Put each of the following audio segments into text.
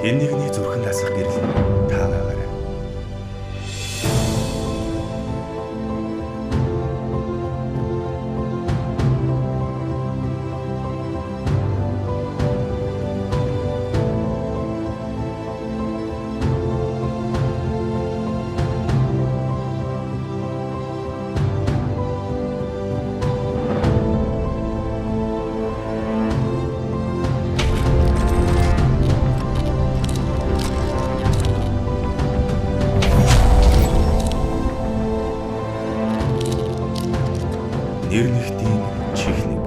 Хэн нэгний зүрхэнд асах гэрэл та байгаарай. Нэр нэгтийн чихнэг.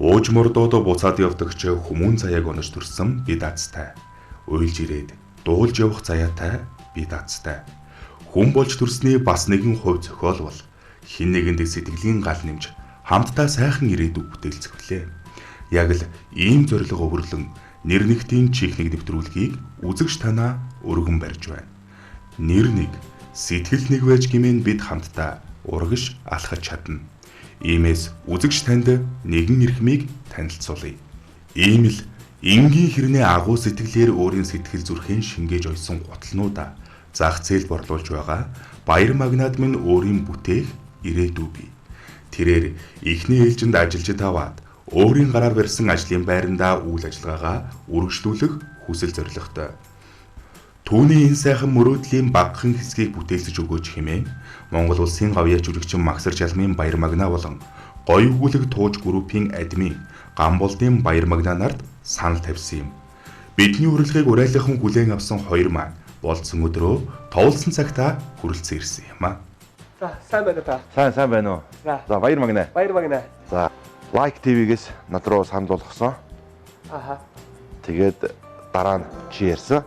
Бууж мордоод буцаад явдагч хүмүүн заяаг унаж төрсөн би даацтай. Уйлж ирээд дуулж явах заяатай би даацтай. Хүн болж төрсний бас нэгэн хувь зохиол бол хэн нэгэнд сэтгэлийн гал нэмж хамтдаа сайхан ирээдүг бүтээлцэхлээ. Яг л ийм зориг өвөрлөн нэр нэгтийн чихнэг нэвтрүүлгийг үзэгч танаа өргөн барьж байна. Нэр нэг, сэтгэл нэг байж гэмээн бид хамтдаа урагш алхаж чадна. Иймээс үзэгч танд нэгэн эрхмийг танилцуулъя. Ийм л энгийн хэрнээ агуу сэтгэлээр өөрийн сэтгэл зүрхийн шингээж ойсон гутлнуудаа зах зээлд борлуулж байгаа Баяр магнад минь өөрийн бүтээх ирээдүй бий. Тэрээр ихний ээлжинд ажиллаж таваад өөрийн гараар барьсан ажлын байрандаа үйл ажиллагаагаа үргэлжлүүлэх хүсэл зорилготой. Түүний энэ сайхан мөрөөдлийн багахан хэсгийг бүтээлсэж өгөөч хэмээн Монгол улсын гавьяач жүжигчин Магсар Жалмын Баяр магнаа болон гоё өгүүлэг тууж группийн админ Гамболдын Баяр магнаа нарт санал тавьсан юм. Бидний урилгыг урайлахын хүлээн авсан хоёр маань болцсон өдрөө товлсон цагтаа хүрэлцэн ирсэн юм аа. За сайн байна та. Сайн байна уу? За Баяр магнаа. Баяр магнаа. За Like TV-гээс над руу санд болгосон. Аха. Тэгээд дараа нь чи ярьсан.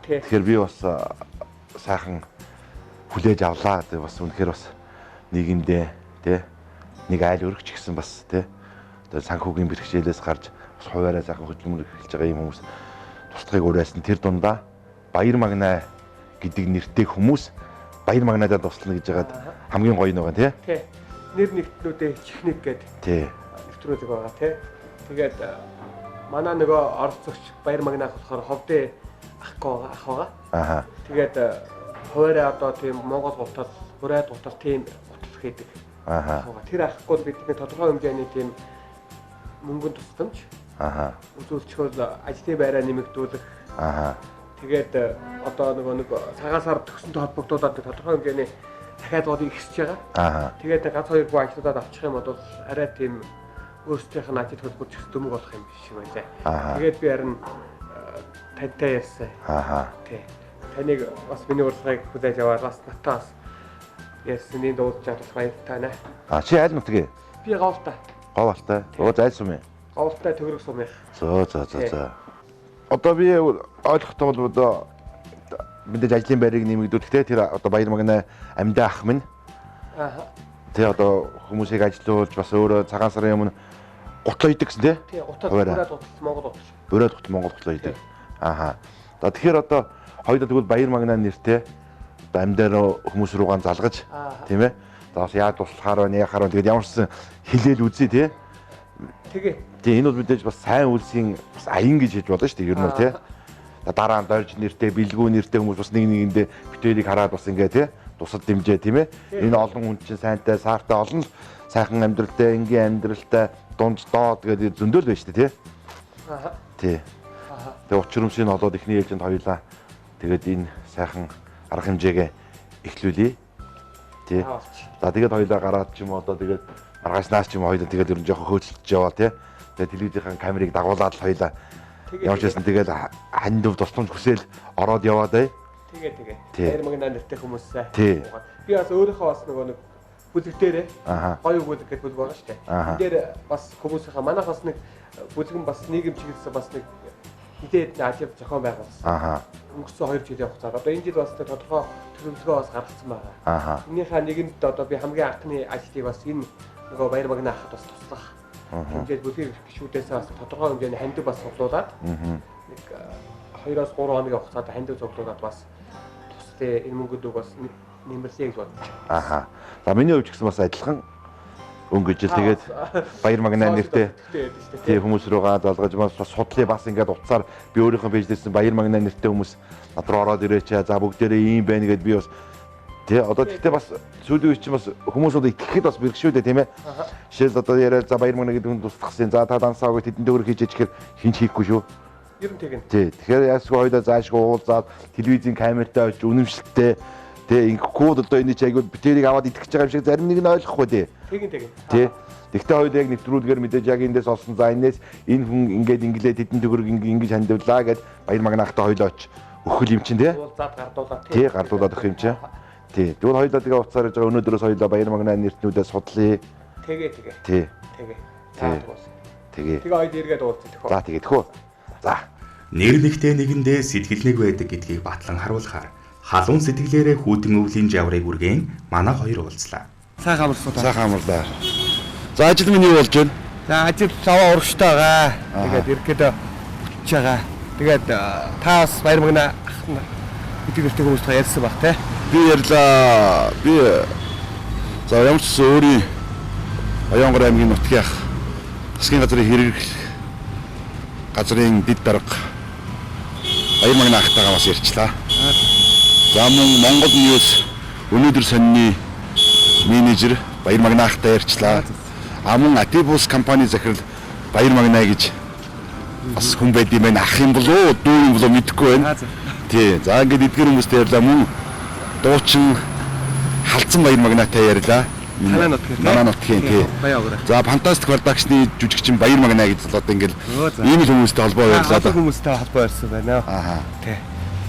Тэгэхээр би бас сайхан хүлээж авлаа. Тэгээд бас үнэхээр бас нийгэмдээ тий нэг айл өргөч гэсэн бас тий одоо санхүүгийн бэрхшээлээс гарч бас хуваараа сайхан хөдөлмөр эхэлж байгаа юм хүмүүс туслагыг уриалсан тэр дундаа Баяр магнаа гэдэг нэртэй хүмүүс Баяр магнаадад туслана гэж байгаад хамгийн гоё нэг тий. Тий. Нэр нэгтнүүдээ чихнэг гэдэг. Тий. Нэвтрүүлэг байгаа тий. Тэгээд манай нөгөө оролцогч Баяр магнаах болохоор ховдын ах байгаа. Аха. Тэгээд хуваараа одоо тийм Монгол гутал, Бурайд гутал тийм гутал хийдэг. Аха. Тэр ахгүйд бидний тодорхой хэмжээний тийм мөнгөнд тусламж. Аха. Үзүүлчгөл ажлын байраа нэмэгдүүлэх. Аха. Тэгээд одоо нэг цагаасаар төгсөнтэй холбогдуулаад тодорхой хэмжээний дахиад бодлыг ихсэж байгаа. Аха. Тэгээд ганц хоёр гоо ажлуудад авчих юм бол арай тийм өөрсдийнх нь ажил хөдөлгөөч дөмөг болох юм шиг байлаа. Тэгээд би харин тантай ярьсан. Аха. Тий. Таныг бас миний урилгыг хүлээж аваад бас натаас ярьсны дуулж чадах баяртай нэ. Чи аль нутгийг? Би говьтай. Говьтай. Оо зайл сум юм. Говьтай төгрөг сум их. За. Одоо би ойлгохтой бол одоо мэдээж ажлын байрыг нэмэгдүүлэх те тэр одоо Баяр магнаа амьдаа ах минь. Аха. Тэ одоо хүмүүсийг ажилуулж бас өөрөө цагаан сарын өмнө гутлаа идэг гэсэн те. Тий, гутал Бурайд гутал Монгол гутал. Бурайд гутал Монгол гутлаа идэг. Аха. Тэгэхээр одоо хоёулаа тэгвэл Баяр магнаа нэртэй амьдаа хүмүүс руугаан залгаж тийм ээ. За бас яаж туслахаар байна, яхаар байна. Тэгээд ямар ч хэлээл үзье те. Тэгээ. Тэгээ энэ бол мэдээж бас сайн үйлсийн бас аян гэж хэлж болно шүү дээ. Ер нь те. Дараа нь дорж нэртэй, бэлгүү нэртэй хүмүүс бас нэг нэгэндээ битэрийг хараад бас ингээ тий тусал дэмжээ тийм ээ. Энэ олон хүн чинь сайнтай, саартай олон сайхан амьдралтай, энгийн амьдралтай дунд доод гэдэг зөндөөл байж тээ тий. Аха. Тий. Аха. Тэгээ учрамшийн олоод ихний ээлжинд хоёулаа тэгээд энэ сайхан арга хэмжээгээ эхлүүлье. Тий. За тэгээд хоёулаа гараад ч юм уу одоо тэгээд маргаашнаас ч юм уу хоёулаа тэгээд ер нь жоохон хөөцөлдөж яваа тий. Тэгээд телевизийн камерыг дагуулад л хоёулаа ямар ч байсан тэгээд хандив тусламж хүсэл ороод яваад бай. Тэгээ. Баяр магнаа нэртэй хүмүүсээ. Би бас өөрийнхөө бас нэг бүлэг дээрээ гоё бүлэг гэдэг бүлэг байгаа шүү дээ. Энэ дээр бас хүмүүсийнхаа манайх бас нэг бүлгэн бас нийгэм чиглэлсэн бас нэг хитэд ажил зохион байгуулсан. Өнгөрсөн 2 жилийн хугацаанд одоо энэ жил бас тодорхой төлөвлөгөө бас гаргацсан байгаа. Энийхээ нэгэнд одоо би хамгийн анхны ажлыг бас энэ нөгөө Баяр магнаа хахад бас туслах. Ингээд бүлгийн гишүүдээс бас тодорхой хэмжээний хандив бас цуглуулад нэг 2-3 хоногийн хугацаанд хандив цуглуулад бас тусдээ энэ мөнгөдөө бас нэмэрлэе гэж бодож байна. За миний хувьд ч гэсэн бас адилхан өнгөж тэгээд Баяр Магнаа нэртэй тий хүмүүс рүүгээ залгаж бас судлаа бас ингээд утсаар би өөрийнхөө пэйж дээрсэн Баяр Магнаа нэртэй хүмүүс над руу ороод ирээч за бүгдээрээ ийм байна гэдээ би бас тий одоо тэгтээ бас сүүлийн үе чинь бас хүмүүс одоо итгэхэд бас бэрхшүү дээ тийм ээ. Жишээл одоо яриад за Баяр Магнаа гэдэг хүн тусдахсан за та дансаагүй тэдэн дөөр хийж ичгээр хинч хийхгүй шүү. Ер нь тэгнэ. Тий тэгэхээр яасгүй хоёлаа заашгүй уулзаад телевизийн камертай очиж үнэмшилтэй тий ингэхгүй одоо энэ чи айгүй битэрийг аваад итгэж байгаа юм шиг зарим нэг нь ойлгохгүй тий. Тэгин. Тий. Тэгтээ хоёул яг нэвтрүүлгээр мэдээж яг эндээс олсон за энэс энэ хүн ингээд инглээ тэдэн төгрөг ингэж хандивлаа гэд Баяр Магнаахтай хоёул оч өхөл юм чинь тий. Уулзаад гардуулаад тий гардуулаад өгөх юм чинь. Тий. Тэгвэл хоёулаа тэгээ уцаар гэж байгаа өнөөдрөөс хоёулаа Баяр Магнаа нэртнүүдээ судлаа. Тэгээ. Тий. Тэгээ хоёул эргээд уулзах. За тэгээ тэхүү. За. Нэр нэгтээ нэгэндээ сэтгэл нэг байдаг гэдгийг батлан харуулахаар халуун сэтгэлээрээ хүүтэн өвлийн жаврыг үргэн манай хоёр уулзлаа. Сайхан амарлаа. За ажил минь юу болж байна? За ажил саваа урагштай байгаа. Тэгээд ирэхэд өчж байгаа. Тэгээд та бас Баяр Магнаа ахна гэдэг нэртэй хүмүүстэй ярьсан баг те. Би ярьлаа. Би за ямар ч өөрийн Баянгор аймгийн нутгийн засгийн газрын хэрэглэх газрын дэд дарга Баяр Магнаахтайгаа бас ярьчлаа. За мөн Монгол Ньюс өнөөдөр сонины менежер Баяр Магнаахтай ярьчлаа. Мөн Атибус компани захирал Баяр Магнаа гэж бас хүн байд юм байна. Ах юм болоо, дүү юм болоо мэдэхгүй байна. Тий. За ингээд эдгээр хүмүүстэй ярьлаа. Мөн дуучин Халдсан Баяр Магнаатай ярьлаа. Манай нутгийн тий. За фантастик продакшны жүжигчин Баяр Магнаа гэж одоо ингээд ийм л хүмүүстэй холбоо ярьлаа. Хүмүүстэй холбоо ярьсан байна. Тий.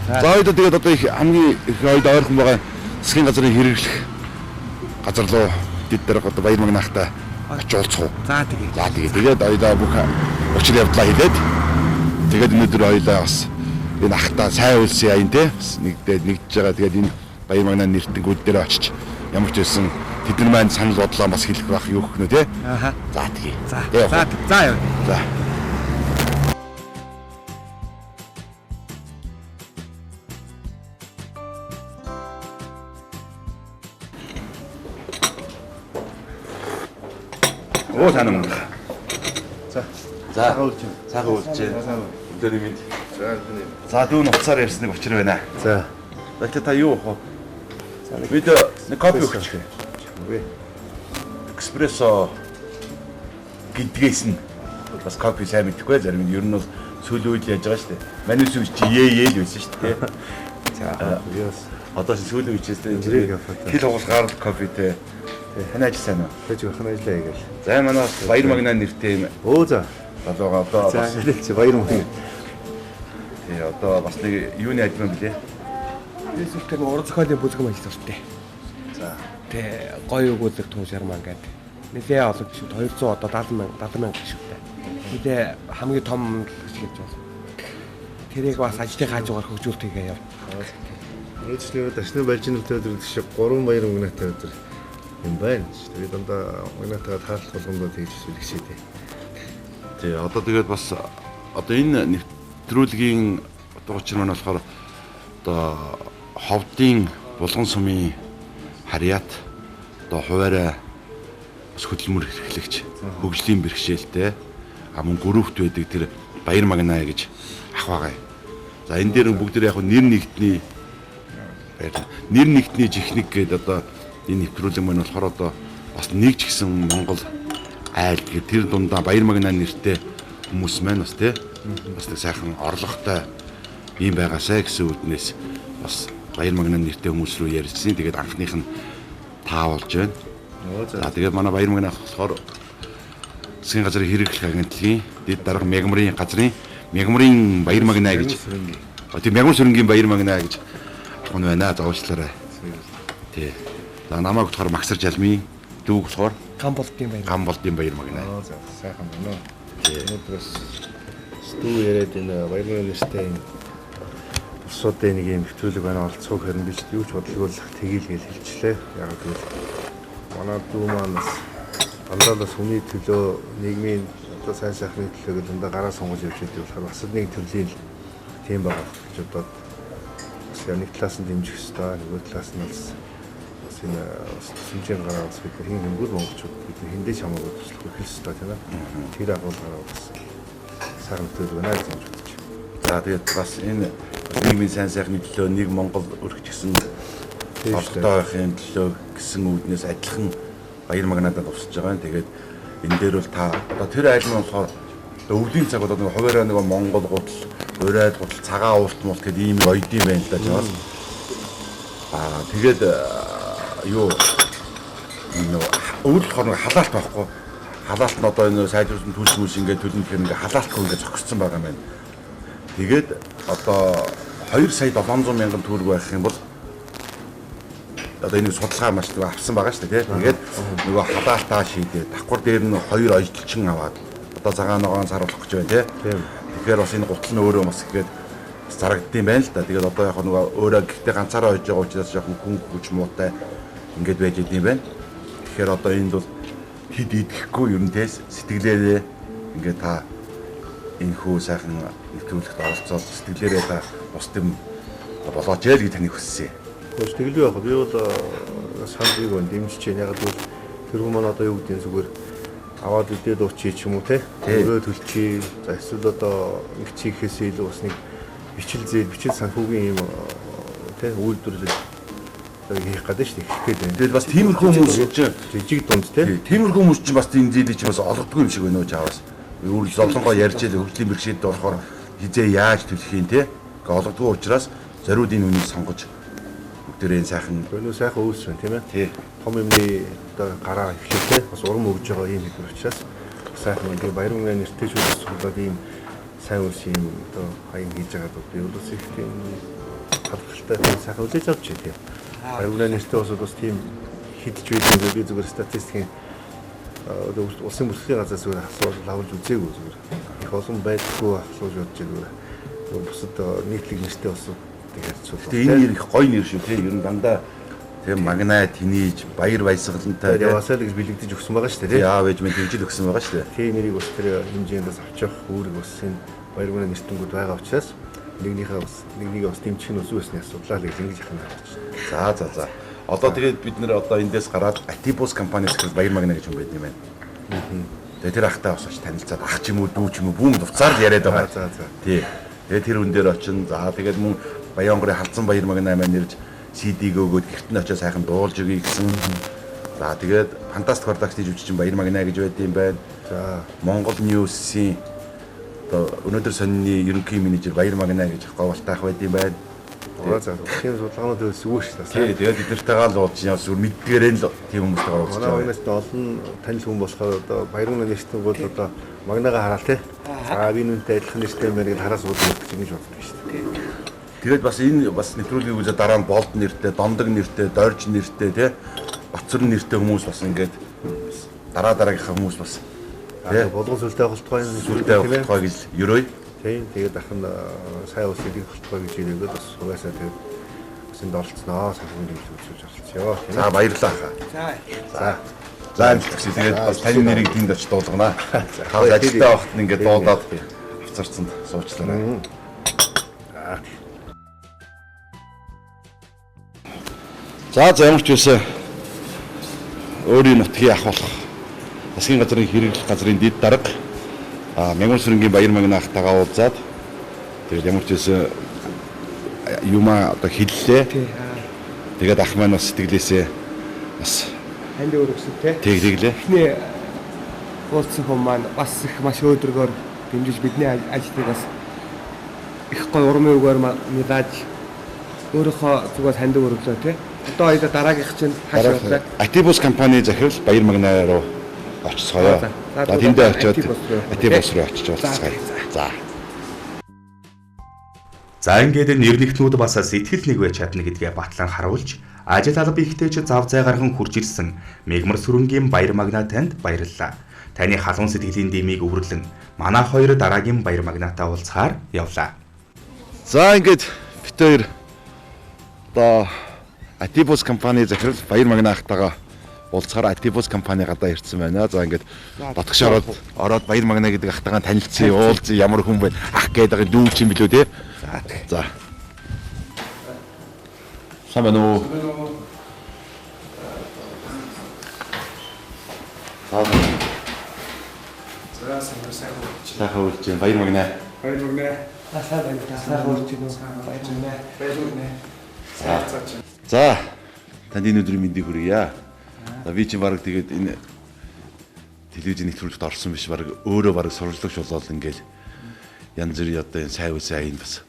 За одоо тэгээд одоо их хамгийн их ойд ойрхон байгаа засгийн газрын хэрэглэх газар руу дэд дарга одоо Баяр Магнаахтай очиулцгоо. За тэгээ. Тэгээд ойлаа бүх учир явдлаа хэлээд тэгээд өнөөдөр ойлаа бас энэ ахта сайн үйлсэн яа энэ нэгдэж байгаа. Тэгээд энэ Баяр Магнаа нэртэнгүүд дээр очиж ямар ч байсан тэдний маань санал бодлоо бас хэлэх байх юу гэх нэ тий. За тэгээ. За яа. За. Оо санаа мөн. За. Цагаан уулж. Өдөр минь. За дүүн уцаар ярьсныг учир байна. За. Тэгтээ та юу хоо? Бид нэг кофе өгч. Эспрессо гэдгээс нь бас кофе сайн мэдхгүй зарим нь ер нь бол сүүлийн үед яаж байгаа шүү дээ. Манай сүүл чи л байсан шүү дээ. За. Одоо сүүлийн үеч хил хугасгаар кофетэй. Таны ажил сайн уу? Тэгж явах нь ажиллаа яг л. За манай Баяр Магнаа нэртэй юм. Өө за. Одоо бас хэлэлцээ Баяр Магнаа. тий одоо бас нэг юуны ажил юм блэ? Фэйсбүүкээр уран зохиолын бүлэм ажил суртаа. За. Тэ гоё өгүүлэг тун шармаа ингээд. Нэлээ олон гişүүд 200 одоо 70 мянга гişүүдтэй. Нэлээ хамгийн том гэж байна. Тэрийг бас ажлын хаажуугаар хөгжүүлэх хийгээ яв. Ээжний дашны балжинуудтай өдөр шиг 3 Баяр Магнаатай өдөр юм байна. Тэгээд дандаа Магнаатайгаа таарлах болгондоо тэгж сүлгшээ дээ. Тий одоо тэгээд бас одоо энэ нэвтрүүлгийн одоо учир нь болохоор одоо ховдын булган сумын харьяат одоо хуваарай бас хөдөлмөр эрхлэгч хөгжлийн бэрхшээлтэй мөн группт байдаг тэр Баяр Магнаа гэж ах байгаа. За энэ дээр бүгд яг нэр нэгтний жихнэг гэдэг одоо энэ нэвтрүүлэг маань болохоор одоо бас нэг ч гэсэн Монгол айл гэх тэр дундаа Баяр Магнаа нэртэй хүмүүс маань бас тий бас нэг сайхан орлоготой юм байгаасаа гэсэн үднээс бас Баяр Магнаа нэртэй хүмүүс рүү ярьсан. Тэгээд анхных нь таавалж байна. За тэгээд манай Баяр Магнаа болохоор засгийн газрын хэрэглэх агентлагийн дэд дарга Мягмарын газрын Мягмарын Баяр Магнаа гэж тийм Мягмар сүрэнгийн Баяр Магнаа гэж хүн байна. За уучлаарай. Тий. За намайг болохоор Магсар Жалмын дүүг болохоор Гамболдын Баяр Магнаа. За сайхан байна. Өнөөдрөөс стүү яриад энэ Баяр Магнаа нэртэй бусуудын нэг юм хэвтүүлэг байна олцох хэрэг биш юу ч бодлогоолох тгийлгээл хэлчлээ. Яг гэвэл манай дүү маань бас дандаа бас хүний төлөө нийгмийн одоо сайн сайхны төлөө гэдэг дандаа гараа сонгож явж байдаг болохоор бас нэг төрлийн тийм байгаа гэж бодоод бас нэг талаас нь дэмжих хэрэгтэй, нөгөө талаас нь бас бас энэ хэмжээ гаргаж бид хин хэмгүүл монголчууд бид хиндэж хамаагүй туслах хэлс та тийм ээ. Тэр агуулгаар бас сайхан төлөв байна гэж бодож байна. За тэгээд бас энэ нийгмийн сайн сайхны төлөө нэг Монгол өргөжсөн олготой байхын төлөө гэсэн үүднээс адилхан баяр магнадад усж байгаа. Тэгээд энэ дээр бол та одоо тэр айл нь болохоор өвлийн цаг одоо нэг хуваараа нэг Монгол гутал, урайд гутал, цагаан уурт муулт гэдэг ийм ойдын байна л да жаас. Тэгээд юу өвөл болохоор нэг халаалт байхгүй. Халаалт нь одоо энэ сайдруулсан төлс мүс ингээд төлнөх юм ингээд халаалтгүй ингээд зогссон байгаа юм байна. Тэгээд одоо 2 сая 700 мянган төгрөг байх юм бол одоо энэ судалгаа маш нэг авсан байгаа шүү дээ тийм. Тэгээд нөгөө халаалтаа шийдээ давхар дээр нь 2 оёлчин аваад одоо цагаан ногоон саруулах гэж байна тийм. Тэгэхээр бас энэ гутал нь өөрөө бас ихэд зарагдсан байна л да. Тэгээд одоо яг нөгөө өөрөө гэхдээ ганцаараа ойж байгаа учраас жоохон хүн хүч муутай ингээд байж идэм байна. Тэгэхээр одоо энд бол хэд идэхгүй ер нь тэс сэтгэлээрээ ингээд та энэ хөө сайхан нэвтрүүлэгт оролцоод сэтгэлээрээ та бус юм болооч яа гэж таныг хүссэн. Сэтгэл бий яг би бол сандрыг өн дэмжиж байна. Яг бол тэр хүмүүс одоо юу гэдэг нь зүгээр аваад үдээд уучи ч юм уу те. Өөрөө төлчий. За эсвэл одоо нэг чихээс илүү бас нэг бичил санхүүгийн юм те үйлдвэрлэл хийх гэдэг шүү дээ. Хийх гэдэг. Тэгэл бас тиймэрхүү хүмүүс жижиг дунд те. Тиймэрхүү хүмүүс чинь бас тийм зээлийг чинь бас олгодгүй юм шиг байна уу жаавас. Өөр золонгоо ярьж ийл хөгжлийн бэрхшээлд болохоор хизээ яаж төлөх юм те. Олгодгүй учраас зориуд энэ үнийг сонгож бүгдээрээ сайхан өнөө сайхан үүсвэн тийм ээ. Тий. Том юмны одоо гараа эхлэхтэй бас урам өгж байгаа юм хэлбэр учраас сайхан энэ баяр мөнгөний нэртэй зүйлс болоод ийм сайн үс юм одоо хаяг хийж байгаа бол би бол их тийм хадгалтай сайхан үлээж авч тийм. Баяр мөнгөний нэртэй бас тийм хидж байдаг би зүгээр статистикийн одоо улсын бүртгэлийн газраас зүгээр асуулт авч үзээгүй зүгээр. Их олон байдаггүй асууж бодож зүгээр. Бусад нийтлэг нэртэй бас тэгээд энэ нэр их гоё нэр шүү тийм. Ер нь дандаа тийм магнаа тэнийж баяр баясгалантай яваасаа л гэж бэлэгдэж өгсөн байгаа шүү дээ тийм. Яав ээж минь тэгжил өгсөн байгаа шүү дээ. Тийм нэрийг бас тэр хэмжээнд бас авчих үүрэг бас энэ баяр мөнгөний нэртэнгүүд байгаа учраас нэгнийг бас дэмжих нь үсвэсний асуудлаа л ингэж яхана гэж. За. Одоо тэгээд бид нэр одоо эндээс гараад Атибус компаниас гэж баяр магнаа гэж юм байд юм байна. Тэгээд тэр ахтай бас танилцаад ах ч юм уу дүү ч юм уу бүүн дуцаар л яриад байгаа. За. Тий. Тэгээд тэр хүн дээр очин за тэгээд мөн Баянгорын халдсан баяр магнаа маань нэрж CD-г өгөөд гэрт нь очиж сайхан дуулж өгье гэсэн. За тэгээд фантастик продакшны жүжигчин баяр магнаа гэж байд юм байна. За Монгол News-ийн одоо өнөөдөр сонины ерөнхий менежер баяр магнаа гэж говалтайх байд юм байна. За тийм судалгаанууд өсвөө шүү дээ. Тий, тэгээд бидэртэйгээ л уулзсан явс зүр мэддгээрээ л тийм хүмүүстэйгээ уулзсан. Манай магнаас олон танил хүн болохоор одоо баяр мөнгөний нэртэнгүүд одоо магнаага хараал тий. За би нүнтэй адилхан нэртэй юм байна гэж хараас уулзах гэж ингэж боддог шүү дээ. Тэгээд бас энэ бас нэвтрүүлгийг үзээ дараа нь болд нэртэй, дондог нэртэй, дорж нэртэй тий. Бацар нэртэй хүмүүс бас ингээд дараагийнхаа хүмүүс бас тий. Болгон сүлтэй холтгой гэж ерөөй. Тийм тэгээд дахин сайн ус идэх болтгой гэж ирээд бас угаасаа тэгээд бас энд оролцсноо санхүүгийн дэмжлэг үзүүлж оролцъё. За баярлалаа хаа. За амжилт тэгээд бас таны нэрийг тэнд очиж дуулгана. Та ажилдаа байхад ингээд дуудаад авцарцанд суучлаарай. За ямар ч үсэ өөрийн нутгийн ахвалах засгийн газрын хэрэглэх газрын дэд дарга Мянган сүрэнгийн баяр магнаа ахтайгаа уулзаад тэгээд ямар ч үсэ юмаа одоо хэллээ. Тэгээд ах маань бас сэтгэлээсээ бас танд өргөсөн тий. Тэглээ. Эхний уулзсан хүмүүс маань бас их маш өөдрөгөөр дэмжиж бидний ажлыг бас их гой урмын үгээр мэдээж өөрийнхөө зүгээс танд өргөлөө тий. Одоо энэ дараагийнх чинь хааш явлаа. Атибус компани захирал баяр магнаа руу очицгоё. За тэндээ очиод Атибус руу очиж уулзцгаая. За ингээд нэр нэгтнүүд бас сэтгэл нэг байж чадна гэдгээ батлан харуулж ажил алба ихтэйч зав зай гархан хурж ирсэн Мегмар сүрэнгийн баяр магнаа танд баярлалаа. Таны халуун сэтгэлийн дэмийг өвөрлөн манай хоёр дараагийн баяр магнаатай уулзахаар явлаа. За ингээд бит хоёр одоо Атибус компани захирал баяр магнаа ахтайгаа уулзахаар Атибус компани гадаа ирсэн байна. За ингээд батгш ороод баяр магнаа гэдэг ахтайгаа танилцъя, уулзъя, ямар хүн бэ? Ах гэдэг дүү ч юм билүү те. За. Самано. За сайн уу. Сайхан үйлч байна. Баяр магнаа. Баяр магнаа. Сайн байна. Сайн хурж байна. Баяр байна. Баяр магнаа. За танд энэ өдрийн мэндийг хүргье. За би чи баг тэгээд энэ телевизийн нэвтрүүлэгт орсон биш баг өөрөө баг сурвалжлагч болоод ингээл янз бүрийн одоо энэ сайн үсэн бас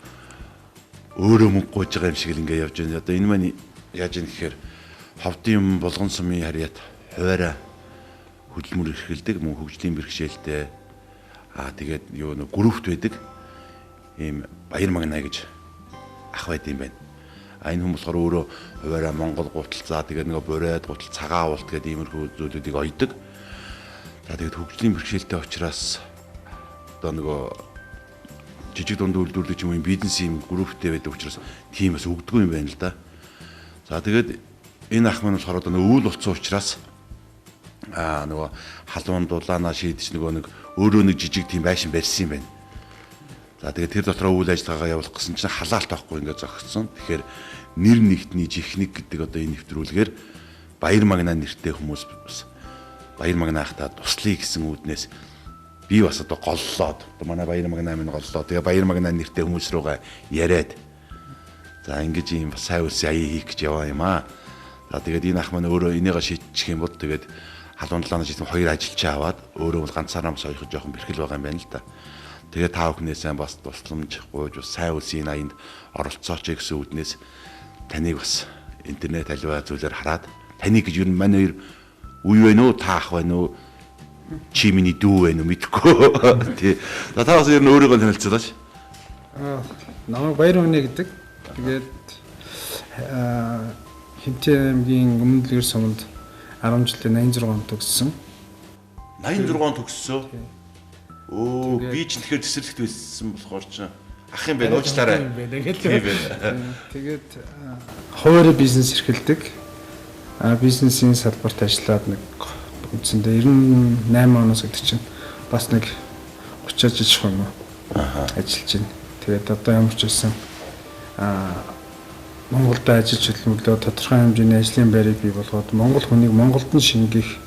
өөрөө мөнгө гуйж байгаа юм шиг л ингээ явж байна. Одоо энэ маань яаж юм гэхээр ховдын юм болгон сумын харьяат хуваараа хөдөлмөр эрхэлдэг мөн хөгжлийн бэрхшээлтэй тэгээд юу нэг группт байдаг ийм баяр магнаа гэж ах байд юм байна. Энэ хүн болохоор өөрөө хуваараа Монгол гутал тэгээд нөгөө бурайд гутал цагаан авалт гэдэг иймэрхүү зүйлүүдийг ойдог. За тэгээд хөгжлийн бэрхшээлтэй учраас одоо нөгөө жижиг дунд үйлдвэрлэж юм бизнесийн групптэй байдаг учраас тийм бас өгдөггүй юм байна л да. За тэгээд энэ ах маань болохоор одоо үйл болцсон учраас нөгөө халуун дулаанаа шийдэж нөгөө нэг өөрөө нэг жижиг тийм байшин барьсан юм байна. За тэгээд тэр дотроо үйл ажиллагаагаа явуулах гэсэн чинь халаалт байхгүй ингээд зогссон. Тэгэхээр нэр нэгтний жихнэг гэдэг одоо энэ нэвтрүүлгээр баяр магнаа нэртэй хүмүүс бас баяр магнаа хата туслая гэсэн үүднээс би бас одоо голлоод одоо манай баяр магнаа минь голлоо. Тэгээ баяр магнаа нэртэй хүмүүс руугаа яриад за ингэж юм бас сайн үлс аяа хийх гэж яваа юм аа. За тэгээд энэ ах маань өөрөө энийгээ шийдчих юм бол тэгээд халуун талааны шийдсэн хоёр ажилчаа аваад өөрөө бол ганцаараа бас ойрхон жоохон бэрхэл байгаа юм байна л да. Тэгээд та бүхнээсээ бас тусламж гуйж бас сайн үлсийн аянд оролцооч гэсэн үүднээс таныг бас интернет аливаа зүйлээр хараад таныг гэж ер нь манай хоёр үе байна уу та ах байна уу чи миний дүү байна уу мэдэхгүй тий. За та бас ер нь өөрийгөө танилцуулаач. Намайг Баяр магнаа гэдэг. Тэгээд Хэмтээ аймгийн Өмнөдлөгөр суманд 10 жилийн 86 он төгссөн. 86 төгссөн. Оо би ч тэгэхээр тесрэлт байсан болохоор ч ах юм байна уучлаарай. Тэгээд хуваарь бизнес эрхэлдэг. Бизнесийн салбарт ажиллаад нэг үндсэндээ 98 оноос гэдэг чинь бас нэг 30 жил юм уу ажиллаж байна. Тэгээд одоо ямар ч байсан Монголд ажиллаж хөдөлмөрлөө тодорхой хэмжээний ажлын байрыг бий болгоод Монгол хүнийг Монголд нь шингэх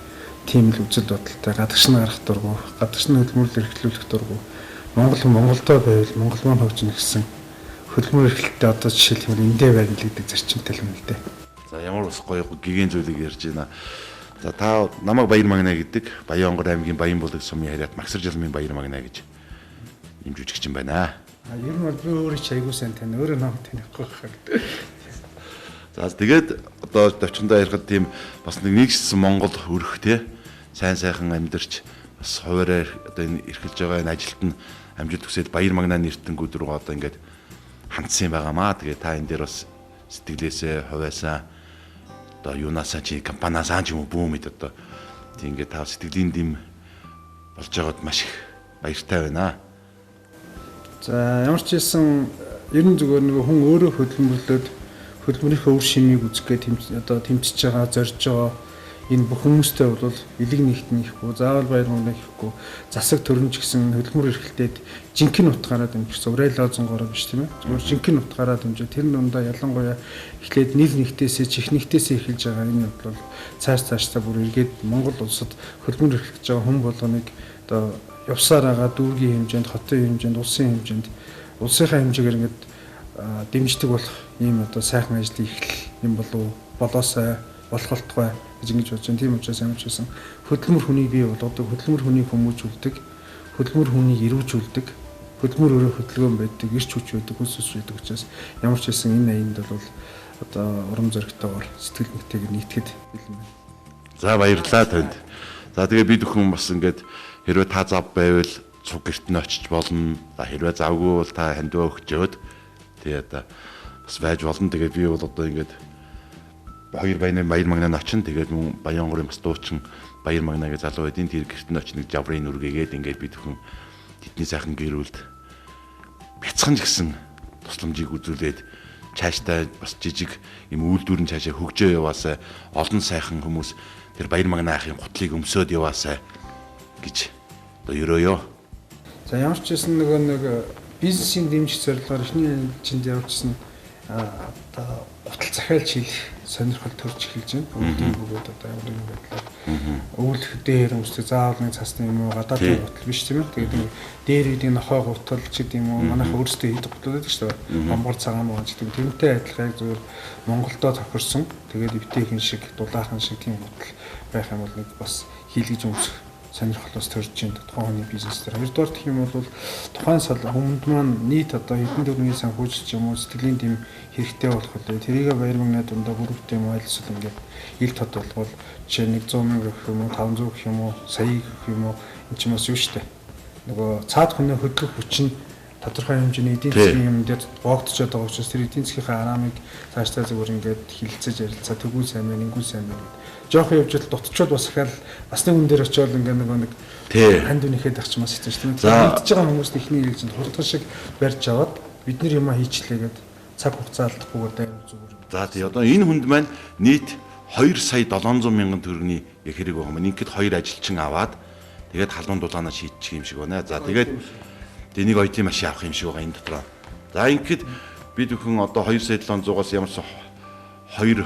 тийм л үзэл бодолтой гадагшин гарах дургу, гадагшин хөдөлмөрлөл эрхлүүлэх дургу, Монгол хүн Монголдоо байвал Монгол маань хөгжинэ гэсэн хөдөлмөр эрхлэлтэй одоо жишээлбэл эндээ байна л гэдэг зарчимтай юм л дээ. За ямар ус гоё гэгэн зүйлийг ярьж байна. За та намайг Баяр магнаа гэдэг Баянгор аймгийн Баянбулаг сумын харьяат Магсар Жалмын Баяр магнаа гэж юм жүжигчин байна. Ер нь бол би өөрөө ч айгуу сайн тань өөрөө намайг танихгүй байхаа. За тэгээд одоо төвчөндөө ярихад тийм бас нэгжсэн Монгол өрх те сайн сайхан амьдарч бас хуваараа одоо энэ эрхэлж байгаа энэ ажилд нь амжилт хүсээд Баяр магнаа нэртэнгүүд рүү одоо ингээд хандсан юм байгаамаа. Тэгээд та энэ дээр бас сэтгэлээсээ хуваасаа одоо юунасаа чи компаниасаа ч юм уу бүүмэд одоо тийм ингээд та сэтгэлийн дэм болж байгаад маш их баяртай байна. За ямар ч хэлсэн ер нь зүгээр нэг хүн өөрөө хөдөлмөрлөд хөдөлмөрийнхөө үр шимийг үзэх гээд одоо тэмцэж байгаа, зорж байгаа энэ бүх хүмүүстэй бол элэг нэгтэн ихгүй, заавал баяр магнаа ихгүй, засаг төрөнч гэсэн хөдөлмөр эрхлэлтэд жинхэнэ утгаараа дэмжих урайлаа зонгороо биш тийм ээ. Зүгээр жинхэнэ утгаараа дэмжиж тэр дундаа ялангуяа эхлээд нийл нэгтээсээ чих нэгтээсээ эхэлж байгаа энэ бол цаашдаа бүр эргээд Монгол улсад хөдөлмөр эрхлэж байгаа хүн болгоныг одоо явсаар байгаа дүүргийн хэмжээнд, хотын хэмжээнд, улсын хэмжээнд, улсынхаа хэмжээгээр ингээд дэмждэг болох ийм одоо сайхан ажлыг эхлэх юм болоосай болохолтгой гэж ингэж бодож байна. Тийм учраас ямар ч байсан хөдөлмөр хүнийг бий болгодог, хөдөлмөр хүнийг хүмүүжүүлдэг, хөдөлмөр хүнийг эрүүжүүлдэг, хөдөлмөр өөрөө хөдөлгөөн байдаг, эрч хүч байдаг, хүс ус байдаг учраас ямар ч байсан энэ аянд бол одоо урам зоригтойгоор сэтгэл нэгтэйг нийтгэд бэлэн байна. За баярлалаа танд. За тэгээ бид бүхэн бас ингээд хэрвээ та зав байвал цуг гэрт нь очиж болно. Хэрвээ завгүй бол та хандваа өгчөөд тэгээ одоо бас байж болно. Тэгээ би бол одоо ингээд хоёр баяр магнаа очин тэгээд мөн Баянгорын бас дуучин Баяр магнаа гэж залуу байдیں۔ Тэр гэрт нь очиж нэг жаврын үргээгээд ингээд бид бүхэн тэдний сайхан гэрүүлд бяцхан ч гэсэн тусламжийг үзүүлээд цаашдаа бас жижиг юм үйлдвэрн цаашаа хөгжөө яваасаа олон сайхан хүмүүс тэр Баяр магнаа ахын гутлыг өмсөөд яваасаа гэж одоо ерөөё. За ямар ч гэсэн нэг бизнесийн дэмжих зорилгоор эхний жилд явуулсан одоо гутал захиалж хийх сонирхол төрж эхэлж байна. Өвлийн бөгөөд одоо ямар нэгэн байдлаар өвлөх дээр хүмүүстэй заавал нэг цасны юм уу гадаадын гутал биш тийм ээ. Тэгээд дээр үеийн нохой гутал ч гэдэг юм уу манайх өөрсдөө хийдэг гутал байдаг шүү дээ. Бамбар цагаан муу гэдэг. Тэрнтэй адилхан зөвхөн Монголдо тохирсон. Тэгээд эвтэйхэн шиг, дулаахан шиг тийм гутал байх юм бол нэг бас хийлгэж өмсөх сонирхолоос төрж ийн тухайн хүний бизнес дээр. Хоёрдугаар гэх юм бол тухайн хүмүүд маань нийт одоо хэдэн төгрөгийн санхүүжилт юм уу сэтгэлийн тэм хэрэгтэй болох үлээ. Тэрийг баяр магнаа дундаа бүрэгтэй юм айлсвал ингээд ил тод болгол жишээ 100 мянга гэх юм уу 500 гэх юм уу сая гэх юм уу энэ ч юм бас юу штэ. Нөгөө цаад хүний хөдлөх хүч нь тодорхой хэмжээний эдийн засгийн юм дээр боогдчиход байгаа учраас тэр эдийн засгийн арамыг цаашдаа зөвхөн ингээд хилцэж ярилцаа төгүү сайн байна, ингүү сайн байна. Жохон явж л дутчууд бас ихэл басны хүн дээр очиод ингээд нэг ханд үнийхэд авчмаас хийж байна. Мэдж байгаа хүмүүс ихний хэлжинд хурдхан шиг барьж аваад бид нар юма хийчлээгээд цаг хугацаа алдахгүйгээр дайруу зүгээр. За тий одоо энэ хүнд маань нийт 2 сая 700 мянган төгрөгийн яг хэрэг байгаа юм. Ингээд 2 ажилчин аваад тэгээд халуун дулаанаа шийдчих юм шиг байна. За тэгээд энийг оюутны машин авах юм шиг байгаа энэ дотор. За ингээд бид бүхэн одоо 2 сая 700-аас ямар ч 2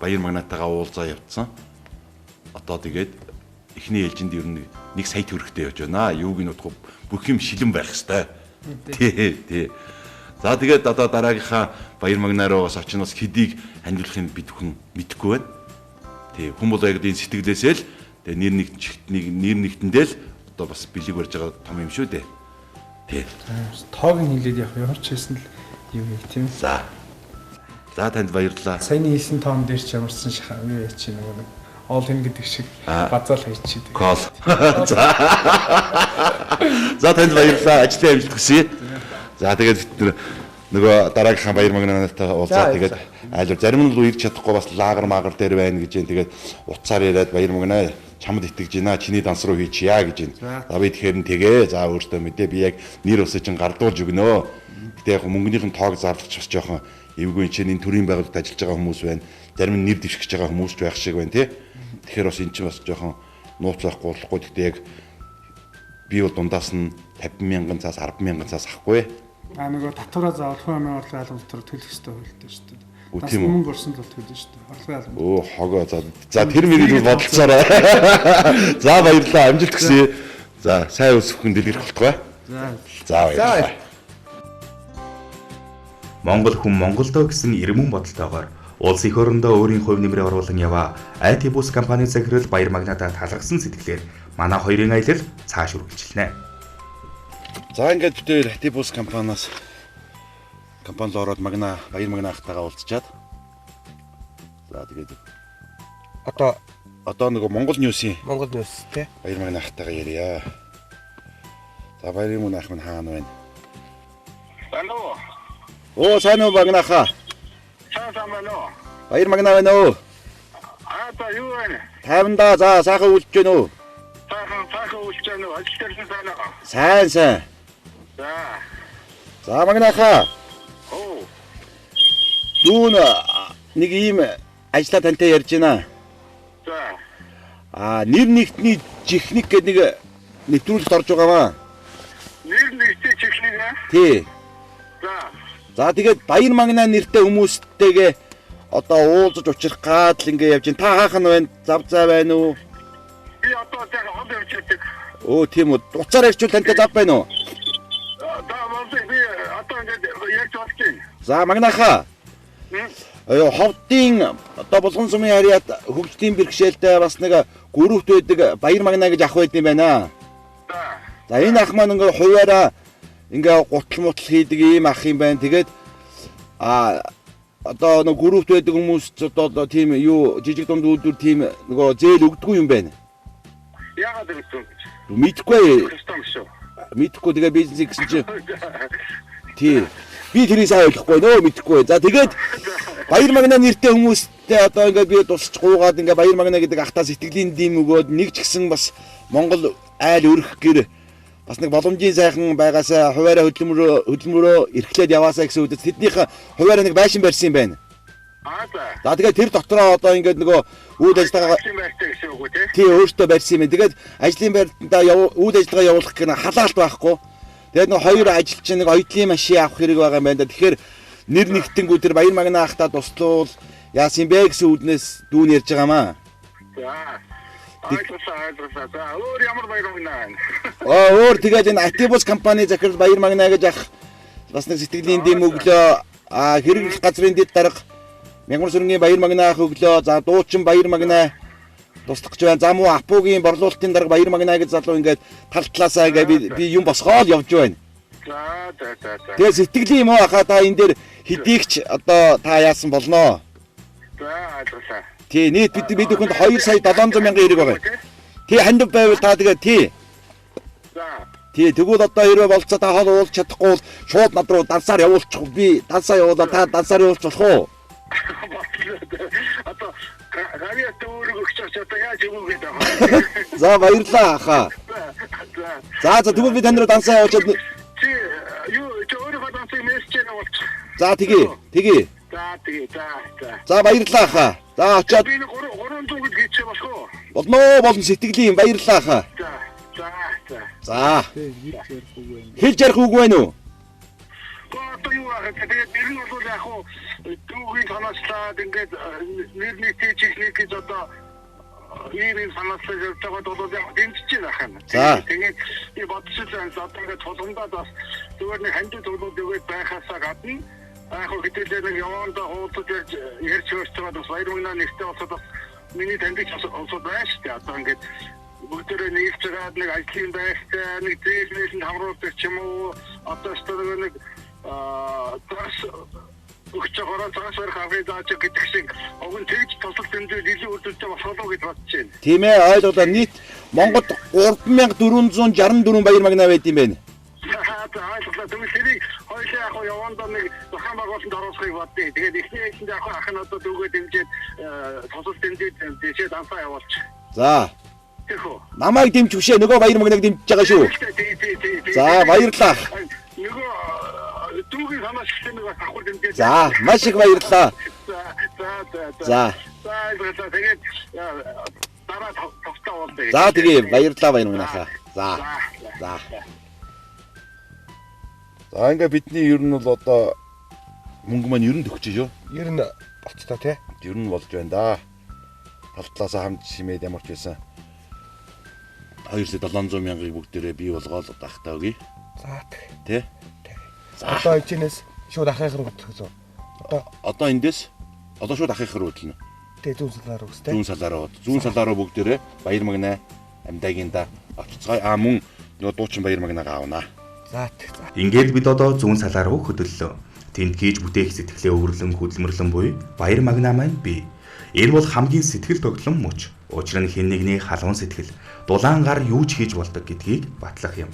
баяр магнатайгаа уулзаа явцсан. Одоо тэгээд эхний ээлжинд ер нь 1 сая төгрөгтэй явж байна. Юуг нь утга бүх юм шилэн байх хэвээр. Тий. За тэгээд одоо дараагийнхаа баяр магнаа руу бас очноос хэдийг хандуулахыг бид бүхэн мэдэхгүй байна. Тий хүн бол яг энэ сэтгэлээсээ л тэгээд нэр нэгтэндээ л одоо бас бэлэг барьж байгаа том юм шүү дээ. Тий. Тоог нь хэлээд явах ямар ч хэлсэн л юу гэх тийм. За танд баярлалаа. Саяны хийсэн тоон дээр ч ямарсан шахаа юу яа чи нэг all in гэдэг шиг базаал хийчихээ. Кол. За танд баярлалаа. Ажлын амжилт хүсье. За тэгээд нөгөө дараагийнхаа баяр магнаатай уулзаад тэгээд айлуу зарим нь л ирж чадахгүй бас лагер магар дээр байна гэж юм. Тэгээд утсаар яриад баяр магнаа чамд итгэж байна. Чиний данс руу хийчихье гэж байна. За би тэгэхээр нь тэгээ. За өөртөө мэдээ би яг нэр өсөж чин гардуулж өгнө. Гэтэ яг мөнгөнийх нь тоог зарлагч бас жоохон эвгүй чинь энэ төрийн байгууллагад ажиллаж байгаа хүмүүс байна. Зарим нь нэр дэвшгэж байгаа хүмүүс ч байх шиг байна тий. Тэгэхээр бас эн чинь бас жоохон нууц байхгүй болохгүй. Гэтэ яг би бол дундаас нь 50 мянган цаас 10 мянган цаас авахгүй. Нөгөө татвараа заавал хувийн орлогын албан дотор төлөх ёстой хөлтэй шүү дээ. Бас мөнгө борсон л төлнө шүү дээ. Орлогын албан. Оо хогоо за тэр мэрийг бодолцоорой. За баярлалаа. Амжилт хүсье. За сайн өсөхөн дэлгэрэх болтугай. За баярлалаа. Монгол хүн Монголдоо гэсэн эрмэн бодолтойгоор улс их орондоо өөрийн хувь нэмрээ оруулан яваа IT бус компани захирал баяр магнатаа талархсан сэтгэлээр манай хоёрын аялал цааш үргэлжилнэ. За ингээд бид IT бус компаниас компанид ороод баяр магнаа ахтайгаа уулзчаад. За тэгээд одоо нөгөө Монгол Ньюс тий баяр магнаа ахтайгаа ярья. За баяр магнаа ах минь хаана байна? Алло. Оо сайн уу магнааха? Сайн байна уу? Баяр магнаа байна уу? Та юу вэ? Таванда за сайхан үлдэж гэнэ үү? Сайхан үлдэж байна уу? Ажил дээр сайн аа. Сайн. За магнааха. Оо. Дүүн нэг ийм ажлаа тантай ярьж байна. За. Нэр нэгтний жихник гэдэг нэг нэвтрүүлэгт орж байгаа маа. Нэр нэгтний жихник аа? Тий. За тэгээд баяр магнаа нэртэй хүмүүстэйгээ одоо уулзаж учрах гад л ингэ явж байна. Та хаахна байна? Зав зай байна уу? Би одоо яг хол явж байдаг. Оо тийм үү. Уцаар ярьчвал тантай зав байна уу? Би одоо ингэ ярьж болж байна. За магнааха. Ховдын одоо Булган сумын харьяат хөгжлийн бэрхшээлтэй бас нэг гүрүүт байдаг баяр магнаа гэж ах байд юм байна. За энэ ах маань ингээ хуваараа ингээ гутал мутал хийдэг ийм ах юм байна. Тэгээд одоо нэг гүрүүт байдаг хүмүүс одоо тийм юу жижиг дунд үүдүүд тийм нөгөө зээл өгдөггүй юм байна. Яагаад гэсэн бэ? Мэдхгүй. Мэдхгүй тэгээ бизнес гэсэн чинь тий. Би тэрийг сайн ойлгохгүй нөө мэдхгүй. За тэгээд баяр магнаа нэртэй хүмүүстэй одоо ингээ би тусч гуугаад ингээ баяр магнаа гэдэг ахтаа сэтгэлийн дэм өгөөд нэг ч гэсэн бас Монгол айл өрөх гэр бас нэг боломжийн сайхан байгаасаа хуваараа хөдөлмөрөө эрхлээд яваасаа гэсэн үгд тэднийх хуваараа нэг байшин барьсан юм байна. За тэгээд тэр дотроо одоо ингээд нөгөө үйл ажиллагаа тий өөртөө барьсан юм. Тэгээд ажлын байртаа үйл ажиллагаа явуулах гэх нь халаалт байхгүй. Тэгээд нөгөө хоёр ажилч нэг оюутлын машин авах хэрэг байгаа юм байна. Тэгэхээр нэр нэгтэнгүү тэр баяр магнаа ахтаа туслуул яасан бэ гэсэн үднээс дүүн ярьж байгаамаа. За. Айлгасаа. За өөр ямар баяр магнаа. Өөр тэгээд энэ Атибус компани захирал баяр магнаа гэж ах бас нэг сэтгэлийн дэм өглөө хэрэг газрын дэд дарга Мянган сүрэнгийн баяр магнаа өглөө за дуучин баяр магнаа туслах гэж байна. За муу Апугийн борлуулалтын дарга баяр магнаа гэж залуу ингээд тал талаасаа ингээд би юм босгоод явж байна. За. Тэгээд сэтгэлийн юм аа та энэ дээр хэдийгч одоо та яасан болноо. За айлгасаа. Тий нийт бид бүхэнд 2 сая 700 мянган хэрэг байгаа. Тий хандив байвал та тэгээд тий. За. Тий тэгвэл одоо хэрвээ болцоо та хоол уулж чадахгүй бол шууд над руу дансаар явуулчих. Би дансаа явуулаа та дансаар явуулж болох уу? Одоо гариа төөрөг өгч чадаа яаж юм бэ гэдэг. За баярлалаа хаа. За тэгвэл би тань руу дансаа явуулаад Чи юу өөрөө дансыг мессеж явуулч. за тгий. За баярлалаа хаа. За очоод Би 300 гэж хийчих болох уу? болно сэтгэлийн баярлалаа хаа. За. Хэлж ярих үг байна уу? Одоо юу ахаа тэгээд нэр нь бол яг хуу дүүгийн санаачлаад ингээд нэрний техник гэж одоо ийм санаачлаад явж байгаа бол яг дэмжиж байна хаа. Тэгээд би бодчихлаа одоо ингээд тулгамдаад бас зүгээр нэг хандив төлөвлөд өгөөд байхаасаа гадна яг хуу хэдүүлээ нэг явандаа хуудаж ярьж хөрч байгаа бас баяр магнаа нэгтэй болсод бас миний таньдаг олсод байна шүү дээ. Одоо ингээд бүгдээрээ нийлж байгаа нэг ажлын байртай нэг зээлмэлэнд хамруулдаг ч юм уу одоо ч нэг тас өгч байгаа цагаас барих аргыг зааж гэдэг шиг огн тэгж тусал тэмдэл илүү үрдүүлдэг болохоо гэж бодож байна. Тийм ээ ойлголоо нийт Монгод 3464 баяр магнаа байд юм байна. Ойлголоо тэгвэл тэрийг хоёулаа яг явандаа нэг зохион байгуулалтанд оруулахыг бодъё. Тэгээд эхний ээлжинд яг ах нь одоо дүүгээ дэмжиж тусал тэмдэл дэшээ дансаа явуулчих. За. Намайг дэмжих бишээ нөгөө баяр магнааг дэмжиж байгаа шүү. За баярлалаа. Нөгөө дүүгийн санаа системийг бас авах дэмжиж. За маш их баярлалаа. За. Тэгээд дараа тавтаа болдё. За тэгээ баярлалаа баяр магнаа. За. За ингээ бидний ер нь бол одоо мөнгө маань ер нь төгчөж юу? Ер нь болцтой тий. Ер нь болж байна да. Тал талаасаа хамт шимээд ямар ч байсан 2,700 мянгаыг бүгдээрээ бий болгоод ахтаа өгье. За тий. За одоо эцнээс шууд ахих руу хөтлөх үү? Одоо эндээс одоо шууд ахих руу хөтлөнө. Тэгээ зүүн салаар үс тий. Зүүн салаараа бүгдээрээ баяр магнаа амьдаагийнда очицгаая. Мөн нөгөө дуучин баяр магнаагаа авнаа. За. Ингээд бид одоо зүүн салаа руу хөдлөлөө. Тэнд хийж бүтээх сэтгэлээ өвөрлөн хөдөлмөрлөн буй баяр магнаа маань бий. Энэ бол хамгийн сэтгэл тогтлон мөч. Учир нь хэн нэгний халуун сэтгэл дулаан гар юу ч хийж болдог гэдгийг батлах юм.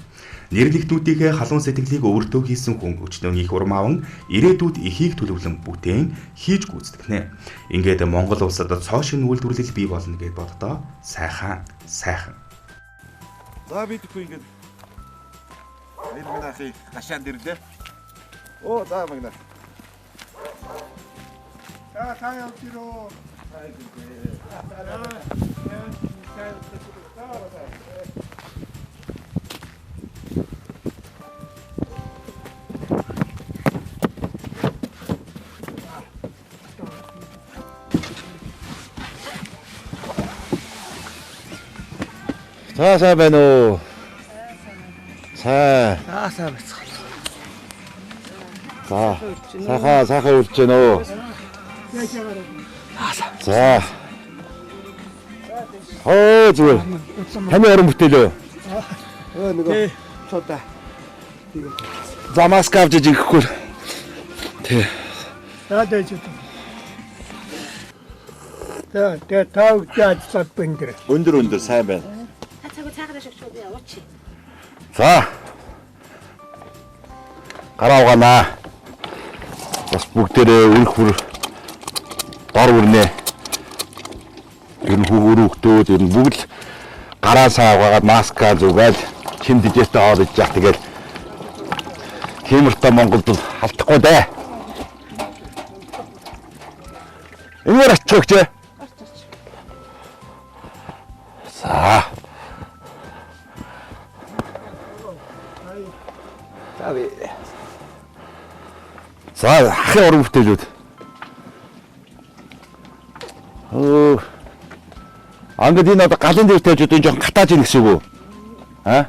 Нэрлэгтнүүдийнхээ халуун сэтгэлийг өөртөө хийсэн хүн өчнөө их урмааван ирээдүйд ихийг төлөвлөн бүтээн хийж гүйцэтгэнэ. Ингээд Монгол улсад цоошин үйлдвэрлэл бий болно гэж боддоо сайхан. За бид бүхэн ингээд баяр магнаахыг гашаан дэрлээ. Оо за магнаа. Та явж ирөө. За байна уу? Сайн байцгаана. Сайхан үлж байна уу? За. Зүгээр. Таны орон бүтээл үү? Нөгөө цодаа. За маск авч ирэхгүй. Тий. Дэж. Тэгээ тав ажиллаад бэндэр. Өндөр сайн байна. цаагаад шогчод явууч. За. Гараа угаанаа. Бас бүгдээрээ өрх бүр дор үрнэ. Ер нь хөвгөрөөгтөөд ер нь бүгд л гараа саагаад маска зүгээл чин дижитал хоол идэж яах тэгэл тиймэрхүү Монголд бол алдахгүй дээ. Энэгээр оччихогч. За. За ахын уран бүтээлүүд. Ингээд энэ одоо галын дээр тавьж одоо энэ жоохон гатааж ийн гэсэн үг үү? Аа?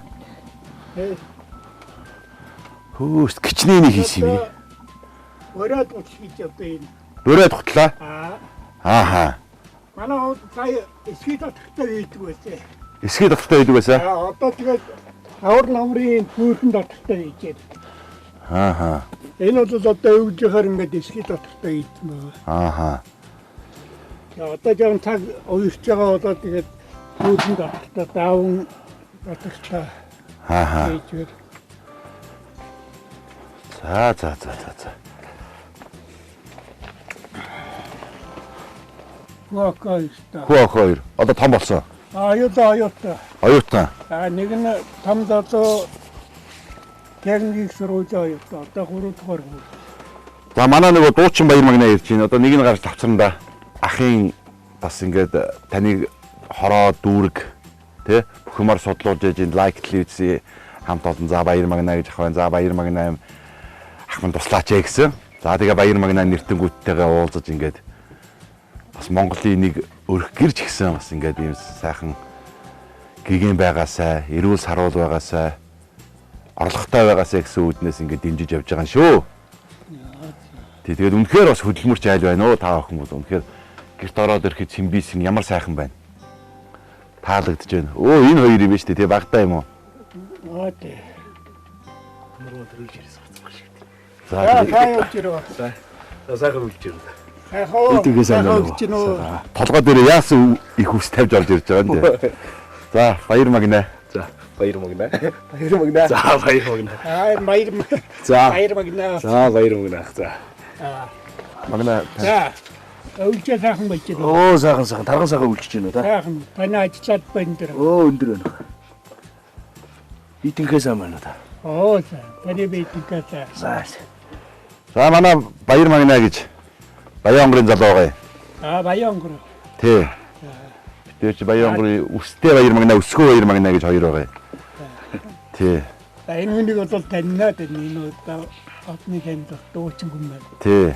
Хөөс гिचний нэг хийсэн юм. Өрөөд утгиж одоо энэ. Өрөөд хутлаа. Ааха. Манай сая эсхий дотогтой үйдэг байсан. Эсхий дотогтой үйдэг байсан. Одоо тэгээд авар намрын пүүрхэн дотогтой үйдэг. Ааха. Энэ бол одоо өвжихөр ингээд эсхий дотогтой үйдэг байна. Ааха. Одоо жоо цаг уурч байгаа болоод тэгээд пүүрхэн дотогтой даавн дотогтой. Ааха. Үйдэг. За. Хөөе. Одоо том болсон. Оюутан. Оюутан. Нэг нь том залуу техник сургуулийн оюутан. Одоо 3 дугаар бүр. За манай нөгөө дуучин баяр магнаа ирж байна. Одоо нэг нь гарч тавцранда ахын бас ингээд таныг хороо дүүрэг тий бүхмээр судлуулж яж лайк телевизээ хамт олон за баяр магнаа гэж ах байна. За баяр магнаа ах мань туслаач гэсэн. За тэгээ баяр магнаа нэртэнгүүттэйгээ уулзаж ингээд бас Монголын нэг өрх гэрч гисэн бас ингээд ийм сайхан гэгэн байгаасай, эрүүл саруул байгаасай, орлоготой байгаасай гэсэн үүднээс ингээд дэмжиж явж байгаа юм шүү. Тэгээд үнэхээр бас хөдөлмөрч айл байна уу та охин бол үнэхээр гэрт ороод ирэхэд цэмбийсэн ямар сайхан байна. Таалагдж байна. Өө энэ хоёр юм ба штэ тий багтаа юм уу? Тий. За сайхан үлж ирнэ. Эдгээр сайн. Толгой дээр яасан их ус тавьж орж ирж байгаа юм дээ. За баяр магнаа. За баяр магнаа. За баяр магнаа. За баяр магнаа. За. Магнаа. За. Өвчөө сайхан байж байна. Оо сайхан тарган сайхан үлчиж байна да. Сайхан. Таны ажиллаад байна дээр. Өндөр байна. Итэнхээ сайн байна да. Таны битэнхээ сайн. За манай баяр магнаа гэж Баян онгорын залуу байгаа. Баян онгор. Тий. Тэр чи баян онгорын өстэй баяр магнаа, өсгөө баяр магнаа гэж хоёр байгаа. Тий. Энэ хүнийг бол таньнаад энэ одоо одны хэмд дуучин хүн байна. Тий.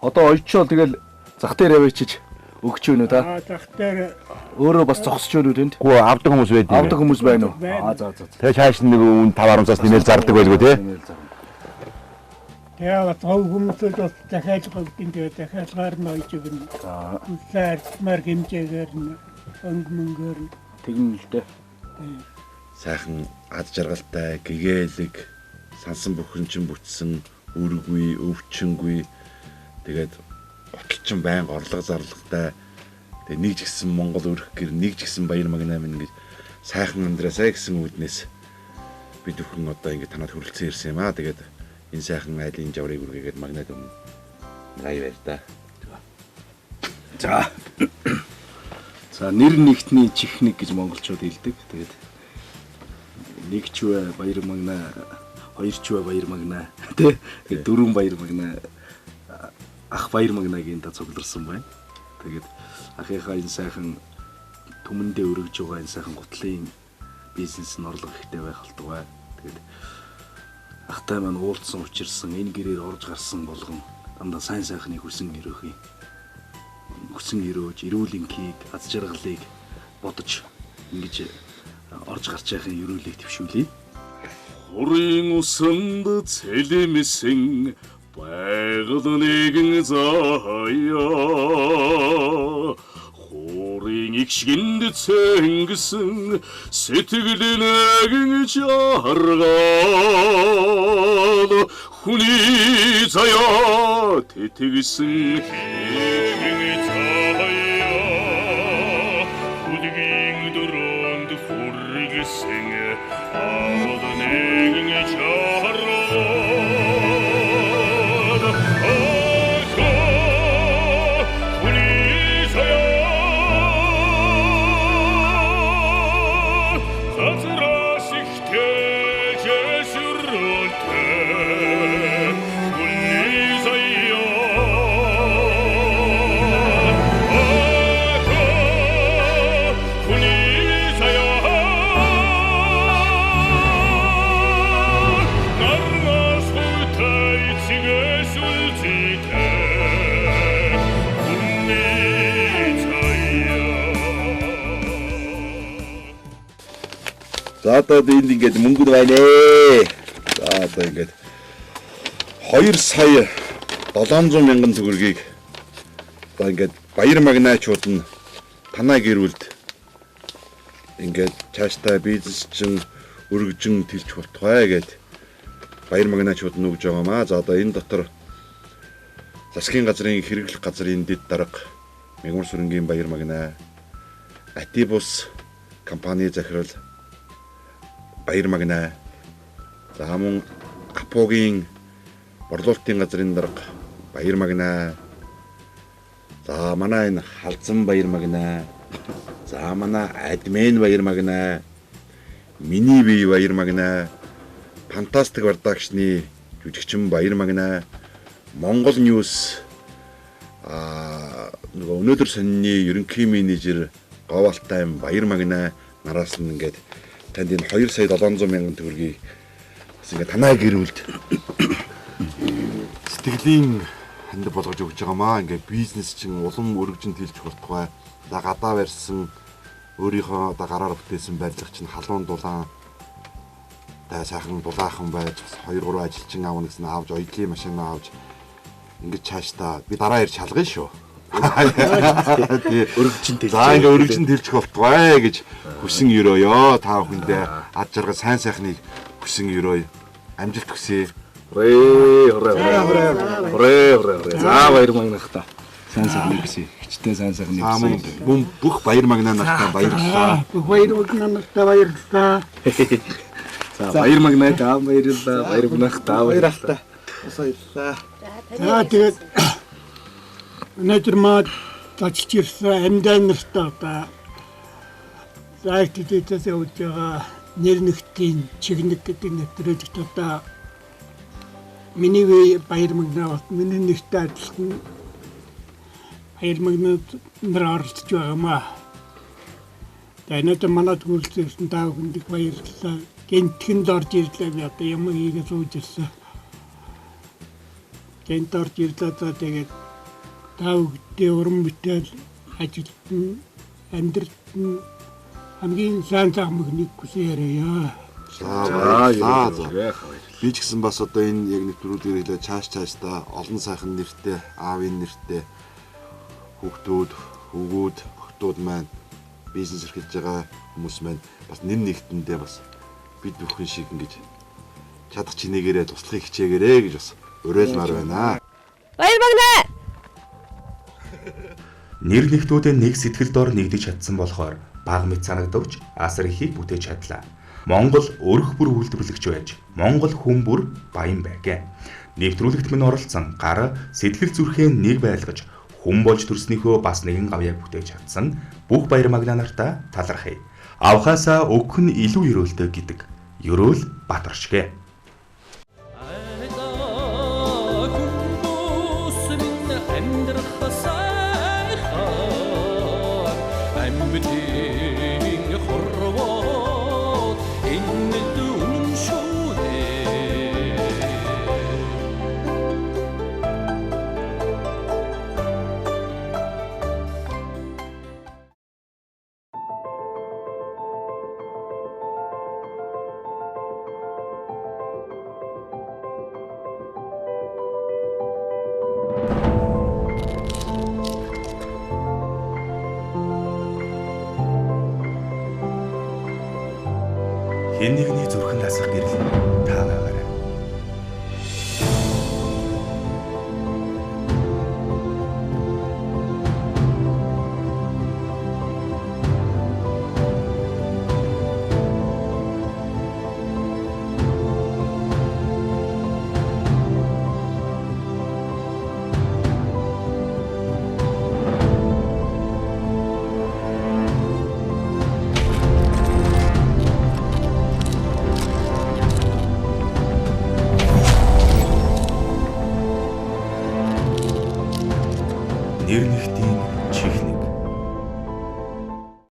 Одоо ойчоо тэгэл зах дээр авчиж өгч өгнө та. Зах дээр өөрөө бас зогсож өгнө тэнд. Гүү авдаг хүмүүс байдаг. Авдаг хүмүүс байна уу? За. Тэгээ чааш нэг 5-10 нэмэл зардаг байлгүй тий. Яа, тав хүмүүсд бас дахиад гомдын тэгээд дахиадгаар нь ойж өгнө. Үсээр мар хэмжээгээр нь өнгөмөнгөөр тэгнэ л дээ. Сайхан ад жаргалтай, гэгээлэг, сансан бүхэнчин бүтсэн, үргүй, өвчнгүй. Тэгээд готолчин байнга орлого зарлагтай. Тэгээд нэг ч гэсэн Монгол өрх гэр, нэг ч гэсэн баяр магнаа минь гэж сайхан амьдраасай гэсэн үүднээс бид бүхэн одоо ингэ танад хүрэлцэн ирсэн юм аа. Тэгээд энэ сайхан айлын жаврыг үргээгээд магнад өмнө гай байр та. За нэр нэгтний чихник гэж монголчууд хэлдэг. Тэгээд нэг ч баяр магнаа, хоёр ч баяр магнаа тий. Тэгээд дөрвөн баяр магнаа ах баяр магнаагийн та цугларсан байна. Тэгээд ахыхаа энэ сайхан түмэндээ өргөж байгаа энэ сайхан гутлын бизнес нь орлого ихтэй байх болтугай. Тэгээд ахтай маань уулзсан учирсан энэ гэрээр орж гарсан болгон дандаа сайн сайхныг хүсэн өрөөхий. Хүсэн өрөөж эрүүл энхийг аз жаргалыг бодож ингэж орж гарч байхын өрөөлийг төвшүүлье. Хурын усанд цэлэмсэн байгаль нэгэн заяа хурын игшгэнд цэнгсэн сэтгэл нэгэн жаргал хүний заяа тэтгсэн хичнээн заяа хүдгийн дөрөнд хүргэсэн аваад нэгэн жаргал За одоо энд ингээд мөнгө байна ээ. За одоо ингээд 2 сая 700 мянган төгрөгийг одоо ингээд баяр магнаачууд нь танай гэр бүлд ингээд цаашдаа бизнес чинь өргөжин тэлж болтугай гэд баяр магнаачууд нь өгж байгаамаа. За одоо энэ дотор засгийн газрын хэрэглэх газрын дэд дарга Мягмар сүрэнгийн баяр магнаа, Атибус компани захирал баяр магнаа, за мөн Апогийн борлуулалтын газрын дарга баяр магнаа, за манай энэ Халзан баяр магнаа, за манай админ баяр магнаа, миний бие баяр магнаа, фантастик продакшны жүжигчин баяр магнаа, Монгол Ньюс нөгөө өнөөдөр сонины ерөнхий менежер Говалтайм баяр магнаа нараас нь ингээд танд энэ 2 сая 700 мянган төгрөгийг бас ингээд танай гэр бүлд сэтгэлийн ханд болгож өгч байгаамаа. Ингээд бизнес чинь улам өргөжин тэлж болтугай. За гадаа барьсан өөрийнхөө одоо гараар бүтээсэн барилга чинь халуун дулаан та сайхан дулаахан байж 2-3 ажилчин аав нэгсэн авч оёдлын машин авч ингээд цаашдаа би дараа ирж шалгана шүү. Өргөжин тэлж. За ингээд өргөжин тэлж болтугай гэж хүсэн өрөөё. Та бүхэндээ ад жаргал сайн сайхныг хүсэн өрөөё. Амжилт хүсье. Хүрээ. За баяр магнахта. Сайн сайхныг хүсье. Хичтэй сайн сайхныг хүсье. Мөн бүх баяр магнаанахта баярлалаа. Бүх баяр магнаанахта баярлалаа. За баяр магнаатаа баярлалаа. Баяр магнахта баярлалаа. Баярлалаа. За тэгээд өнөөдөр маа ажиллаж ирсэн амьдаа нартай одоо зайгтдээс явж байгаа нэр нэгтийн чигнэг гэдэг нэвтрүүлэгт одоо миний баяр магнаа бот миний нэгтэй адилхан баяр магнаад нар оролцож байгаамаа. Тэгээд өнөөдөр манад хүрэлцсэн та бүхэнд баярлалаа. Гэнтгэнд орж ирлээ би одоо юм хийгээ сууж ирсэн. Гэнт орж ирлээ за тэгээд та бүхэндээ уран бүтээл ажилт нь амьдралт нь хамгийн сайн мөхнийг хүсээрээ. За. Би ч гэсэн бас одоо энэ яг нэвтрүүлгээр хэлээ цаашдаа олон сайхан нэртэй аавын нэртэй хүүгүүд охтууд маань бизнес эрхэлж байгаа хүмүүс маань бас нэр нэгтэндээ бас бид бүхэн шиг ингэж чадах чинээгээрээ туслахыг хичээгээрэй гэж бас уриалмаар байна. Баяр магнаа. Нэр нэгтүүдээ нэг сэтгэл дор нэгдэж чадсан болохоор баг мэд санагдавч асар ихийг бүтээж чадлаа. Монгол өрх бүр үйлдвэрлэгч байж Монгол хүн бүр баян байгэ. Нэвтрүүлэгт минь оролцсон гар сэтгэл зүрхээ нэг байлгаж хүн болж төрснийхөө бас нэгэн гавьяаг бүтээж чадсан бүх баяр магнаа нартаа талархъя. Авхаасаа өгөх нь илүү өрөөлтэй гэдэг. Өрөөл Батаршгэ. Хэн нэгний зүрхэн насах гэрэл та